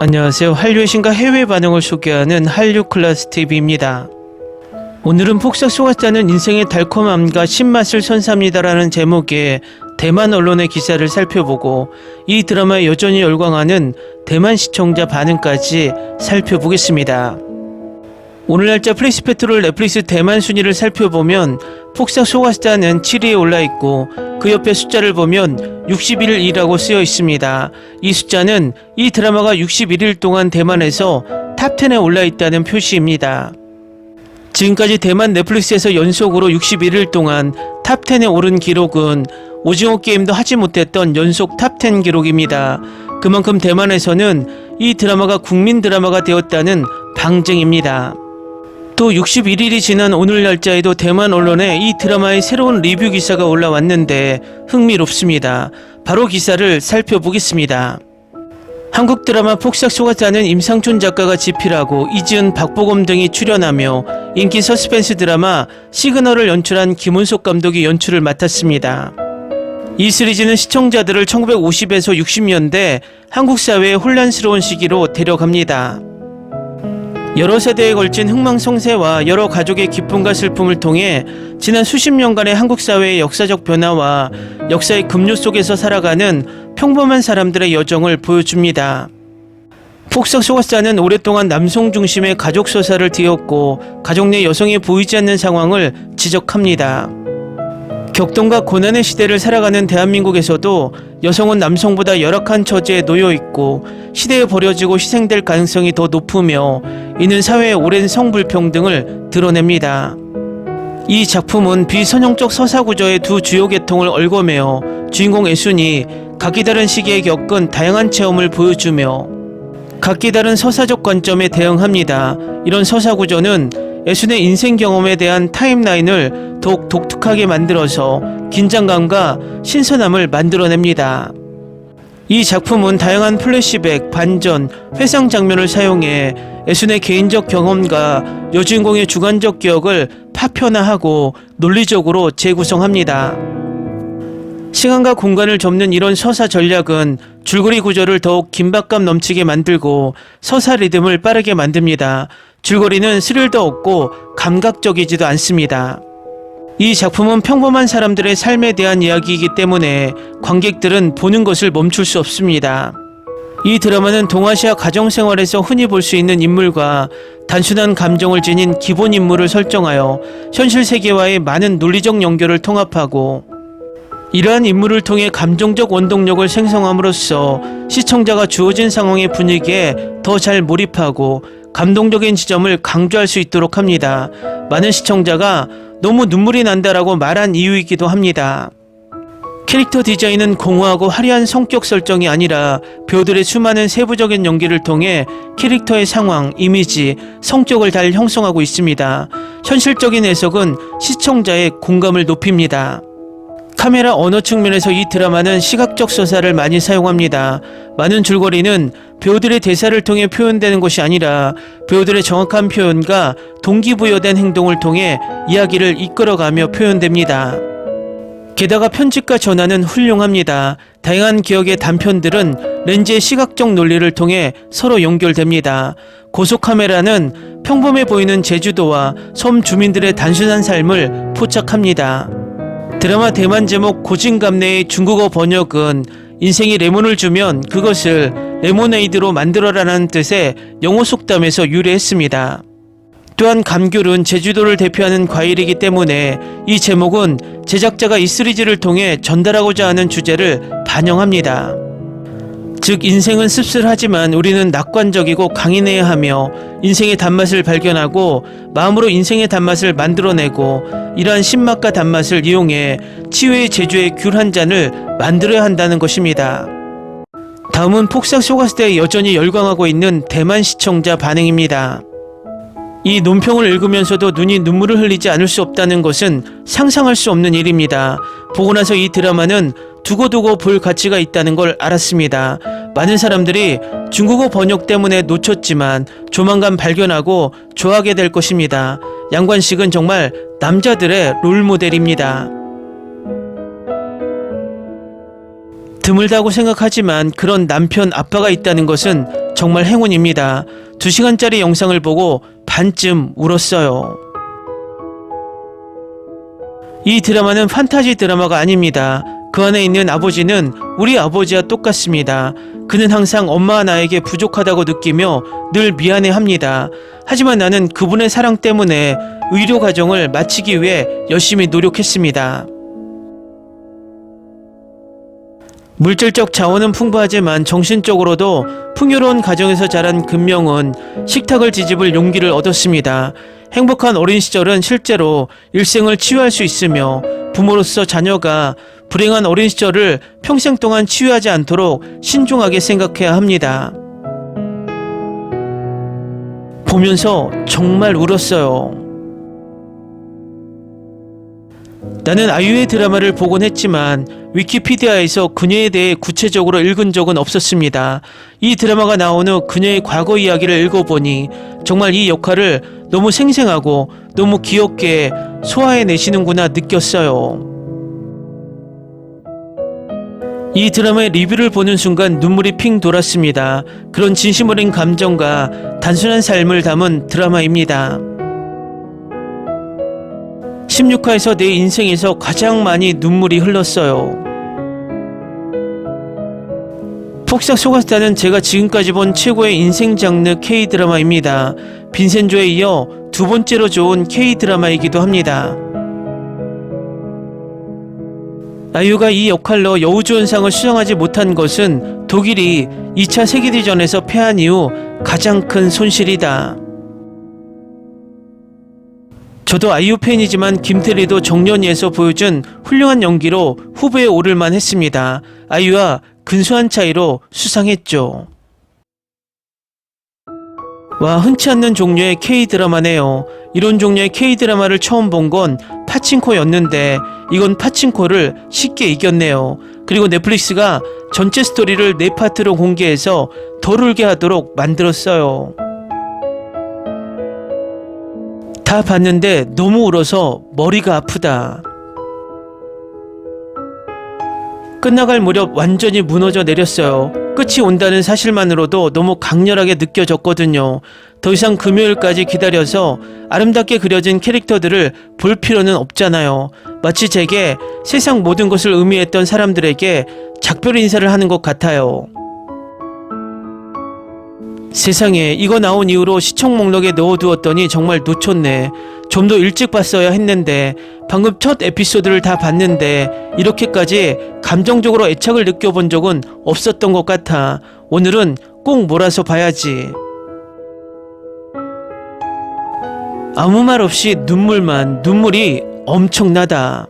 안녕하세요. 한류의 신과 해외 반응을 소개하는 한류클래스TV입니다. 오늘은 폭삭 속았다는 인생의 달콤함과 신맛을 선사합니다라는 제목의 대만 언론의 기사를 살펴보고 이 드라마에 여전히 열광하는 대만 시청자 반응까지 살펴보겠습니다. 오늘 날짜 플레이스페트롤 넷플릭스 대만 순위를 살펴보면 폭삭 속았다는 7위에 올라있고 그 옆에 숫자를 보면 61일이라고 쓰여 있습니다. 이 숫자는 이 드라마가 61일 동안 대만에서 탑10에 올라있다는 표시입니다. 지금까지 대만 넷플릭스에서 연속으로 61일 동안 탑10에 오른 기록은 오징어 게임도 하지 못했던 연속 탑10 기록입니다. 그만큼 대만에서는 이 드라마가 국민 드라마가 되었다는 방증입니다. 또 61일이 지난 오늘 날짜에도 대만 언론에 이 드라마의 새로운 리뷰 기사가 올라왔는데 흥미롭습니다. 바로 기사를 살펴보겠습니다. 한국 드라마 폭삭 속았다는 임상춘 작가가 집필하고 이지은, 박보검 등이 출연하며 인기 서스펜스 드라마 시그널을 연출한 김은석 감독이 연출을 맡았습니다. 이 시리즈는 시청자들을 1950에서 60년대 한국 사회의 혼란스러운 시기로 데려갑니다. 여러 세대에 걸친 흥망성쇠와 여러 가족의 기쁨과 슬픔을 통해 지난 수십 년간의 한국 사회의 역사적 변화와 역사의 급류 속에서 살아가는 평범한 사람들의 여정을 보여줍니다. 폭삭 속았다는 오랫동안 남성 중심의 가족 서사를 띄웠고 가족 내 여성이 보이지 않는 상황을 지적합니다. 격동과 고난의 시대를 살아가는 대한민국에서도 여성은 남성보다 열악한 처지에 놓여있고 시대에 버려지고 희생될 가능성이 더 높으며 이는 사회의 오랜 성불평등을 드러냅니다. 이 작품은 비선형적 서사구조의 두 주요 계통을 얽어매어 주인공 애순이 각기 다른 시기에 겪은 다양한 체험을 보여주며 각기 다른 서사적 관점에 대응합니다. 이런 서사구조는 애순의 인생 경험에 대한 타임라인을 더욱 독특하게 만들어서 긴장감과 신선함을 만들어냅니다. 이 작품은 다양한 플래시백, 반전, 회상 장면을 사용해 애순의 개인적 경험과 여주인공의 주관적 기억을 파편화하고 논리적으로 재구성합니다. 시간과 공간을 접는 이런 서사 전략은 줄거리 구조를 더욱 긴박감 넘치게 만들고 서사 리듬을 빠르게 만듭니다. 줄거리는 스릴도 없고 감각적이지도 않습니다. 이 작품은 평범한 사람들의 삶에 대한 이야기이기 때문에 관객들은 보는 것을 멈출 수 없습니다. 이 드라마는 동아시아 가정생활에서 흔히 볼 수 있는 인물과 단순한 감정을 지닌 기본 인물을 설정하여 현실 세계와의 많은 논리적 연결을 통합하고 이러한 인물을 통해 감정적 원동력을 생성함으로써 시청자가 주어진 상황의 분위기에 더 잘 몰입하고 감동적인 지점을 강조할 수 있도록 합니다. 많은 시청자가 너무 눈물이 난다라고 말한 이유이기도 합니다. 캐릭터 디자인은 공허하고 화려한 성격 설정이 아니라 배우들의 수많은 세부적인 연기를 통해 캐릭터의 상황, 이미지, 성격을 잘 형성하고 있습니다. 현실적인 해석은 시청자의 공감을 높입니다. 카메라 언어 측면에서 이 드라마는 시각적 서사를 많이 사용합니다. 많은 줄거리는 배우들의 대사를 통해 표현되는 것이 아니라 배우들의 정확한 표현과 동기부여된 행동을 통해 이야기를 이끌어가며 표현됩니다. 게다가 편집과 전환은 훌륭합니다. 다양한 기억의 단편들은 렌즈의 시각적 논리를 통해 서로 연결됩니다. 고속카메라는 평범해 보이는 제주도와 섬 주민들의 단순한 삶을 포착합니다. 드라마 대만 제목 고진감래의 중국어 번역은 인생이 레몬을 주면 그것을 레모네이드로 만들어라는 뜻의 영어 속담에서 유래했습니다. 또한 감귤은 제주도를 대표하는 과일이기 때문에 이 제목은 제작자가 이 시리즈를 통해 전달하고자 하는 주제를 반영합니다. 즉 인생은 씁쓸하지만 우리는 낙관적이고 강인해야 하며 인생의 단맛을 발견하고 마음으로 인생의 단맛을 만들어내고 이러한 신맛과 단맛을 이용해 치유의 제주의 귤 한 잔을 만들어야 한다는 것입니다. 다음은 폭삭 속았을 때 여전히 열광하고 있는 대만 시청자 반응입니다. 이 논평을 읽으면서도 눈이 눈물을 흘리지 않을 수 없다는 것은 상상할 수 없는 일입니다. 보고 나서 이 드라마는 두고두고 볼 가치가 있다는 걸 알았습니다. 많은 사람들이 중국어 번역 때문에 놓쳤지만 조만간 발견하고 좋아하게 될 것입니다. 양관식은 정말 남자들의 롤모델입니다. 드물다고 생각하지만 그런 남편 아빠가 있다는 것은 정말 행운입니다. 2시간짜리 영상을 보고 반쯤 울었어요. 이 드라마는 판타지 드라마가 아닙니다. 그 안에 있는 아버지는 우리 아버지와 똑같습니다. 그는 항상 엄마와 나에게 부족하다고 느끼며 늘 미안해합니다. 하지만 나는 그분의 사랑 때문에 의료 과정을 마치기 위해 열심히 노력했습니다. 물질적 자원은 풍부하지만 정신적으로도 풍요로운 가정에서 자란 금명은 식탁을 뒤집을 용기를 얻었습니다. 행복한 어린 시절은 실제로 일생을 치유할 수 있으며 부모로서 자녀가 불행한 어린 시절을 평생 동안 치유하지 않도록 신중하게 생각해야 합니다. 보면서 정말 울었어요. 나는 아이유의 드라마를 보곤 했지만 위키피디아에서 그녀에 대해 구체적으로 읽은 적은 없었습니다. 이 드라마가 나온 후 그녀의 과거 이야기를 읽어보니 정말 이 역할을 너무 생생하고 너무 귀엽게 소화해내시는구나 느꼈어요. 이 드라마의 리뷰를 보는 순간 눈물이 핑 돌았습니다. 그런 진심 어린 감정과 단순한 삶을 담은 드라마입니다. 16화에서 내 인생에서 가장 많이 눈물이 흘렀어요. 폭삭 속았다는 제가 지금까지 본 최고의 인생 장르 K-드라마입니다. 빈센조에 이어 2번째로 좋은 K-드라마이기도 합니다. 아이유가 이 역할로 여우주연상을 수상하지 못한 것은 독일이 2차 세계대전에서 패한 이후 가장 큰 손실이다. 저도 아이유 팬이지만 김태리도 정년이에서 보여준 훌륭한 연기로 후보에 오를만 했습니다. 아이유와 근소한 차이로 수상했죠. 와, 흔치 않는 종류의 K-드라마네요. 이런 종류의 K-드라마를 처음 본 건 파친코였는데 이건 파친코를 쉽게 이겼네요. 그리고 넷플릭스가 전체 스토리를 4파트로 공개해서 덜 울게 하도록 만들었어요. 다 봤는데 너무 울어서 머리가 아프다. 끝나갈 무렵 완전히 무너져 내렸어요. 끝이 온다는 사실만으로도 너무 강렬하게 느껴졌거든요. 더 이상 금요일까지 기다려서 아름답게 그려진 캐릭터들을 볼 필요는 없잖아요. 마치 제게 세상 모든 것을 의미했던 사람들에게 작별 인사를 하는 것 같아요. 세상에, 이거 나온 이후로 시청 목록에 넣어두었더니 정말 놓쳤네. 좀 더 일찍 봤어야 했는데 방금 첫 에피소드를 다 봤는데 이렇게까지 감정적으로 애착을 느껴본 적은 없었던 것 같아. 오늘은 꼭 몰아서 봐야지. 아무 말 없이 눈물이 엄청나다.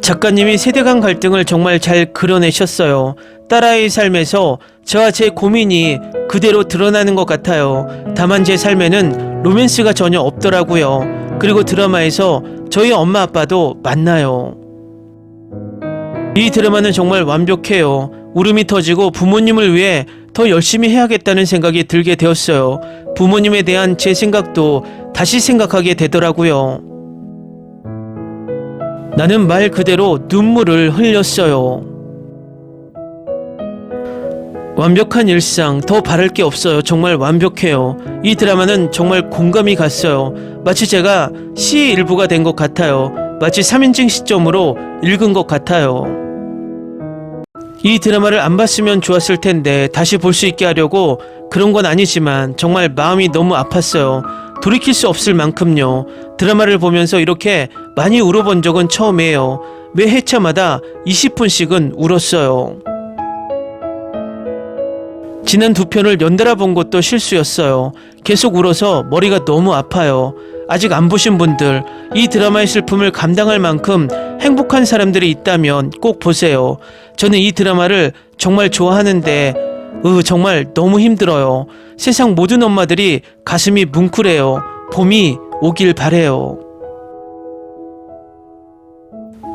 작가님이 세대 간 갈등을 정말 잘 그려내셨어요. 딸아이의 삶에서 저와 제 고민이 그대로 드러나는 것 같아요. 다만 제 삶에는 로맨스가 전혀 없더라고요. 그리고 드라마에서 저희 엄마 아빠도 만나요. 이 드라마는 정말 완벽해요. 울음이 터지고 부모님을 위해 더 열심히 해야겠다는 생각이 들게 되었어요. 부모님에 대한 제 생각도 다시 생각하게 되더라고요. 나는 말 그대로 눈물을 흘렸어요. 완벽한 일상, 더 바랄 게 없어요. 정말 완벽해요. 이 드라마는 정말 공감이 갔어요. 마치 제가 시의 일부가 된 것 같아요. 마치 3인칭 시점으로 읽은 것 같아요. 이 드라마를 안 봤으면 좋았을 텐데 다시 볼 수 있게 하려고 그런 건 아니지만 정말 마음이 너무 아팠어요. 돌이킬 수 없을 만큼요. 드라마를 보면서 이렇게 많이 울어본 적은 처음이에요. 매 회차마다 20분씩은 울었어요. 지난 2편을 연달아 본 것도 실수였어요. 계속 울어서 머리가 너무 아파요. 아직 안 보신 분들, 이 드라마의 슬픔을 감당할 만큼 행복한 사람들이 있다면 꼭 보세요. 저는 이 드라마를 정말 좋아하는데 정말 너무 힘들어요. 세상 모든 엄마들이 가슴이 뭉클해요. 봄이 오길 바래요.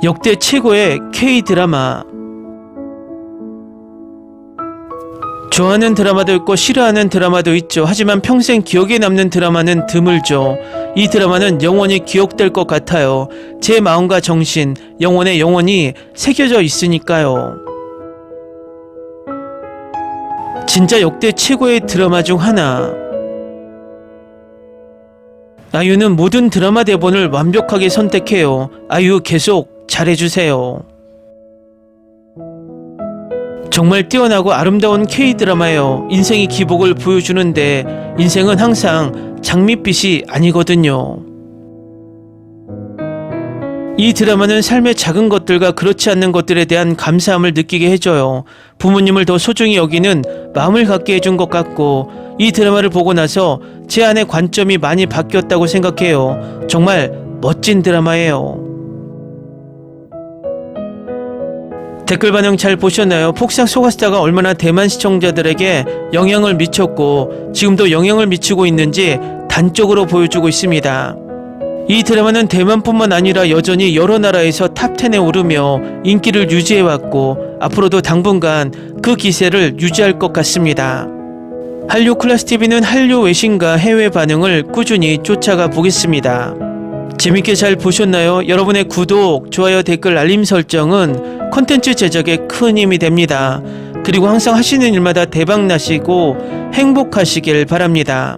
역대 최고의 K-드라마. 좋아하는 드라마도 있고 싫어하는 드라마도 있죠. 하지만 평생 기억에 남는 드라마는 드물죠. 이 드라마는 영원히 기억될 것 같아요. 제 마음과 정신, 영혼에 영원히 새겨져 있으니까요. 진짜 역대 최고의 드라마 중 하나. 아유는 모든 드라마 대본을 완벽하게 선택해요. 아유 계속 잘해주세요. 정말 뛰어나고 아름다운 K드라마예요. 인생의 기복을 보여주는데 인생은 항상 장밋빛이 아니거든요. 이 드라마는 삶의 작은 것들과 그렇지 않는 것들에 대한 감사함을 느끼게 해줘요. 부모님을 더 소중히 여기는 마음을 갖게 해준 것 같고, 이 드라마를 보고 나서 제 안의 관점이 많이 바뀌었다고 생각해요. 정말 멋진 드라마예요. 댓글 반응 잘 보셨나요? 폭삭 소가스타가 얼마나 대만 시청자들에게 영향을 미쳤고 지금도 영향을 미치고 있는지 단적으로 보여주고 있습니다. 이 드라마는 대만뿐만 아니라 여전히 여러 나라에서 탑10에 오르며 인기를 유지해왔고 앞으로도 당분간 그 기세를 유지할 것 같습니다. 한류 클래스TV는 한류 외신과 해외 반응을 꾸준히 쫓아가 보겠습니다. 재밌게 잘 보셨나요? 여러분의 구독, 좋아요, 댓글, 알림 설정은 콘텐츠 제작에 큰 힘이 됩니다. 그리고 항상 하시는 일마다 대박 나시고 행복하시길 바랍니다.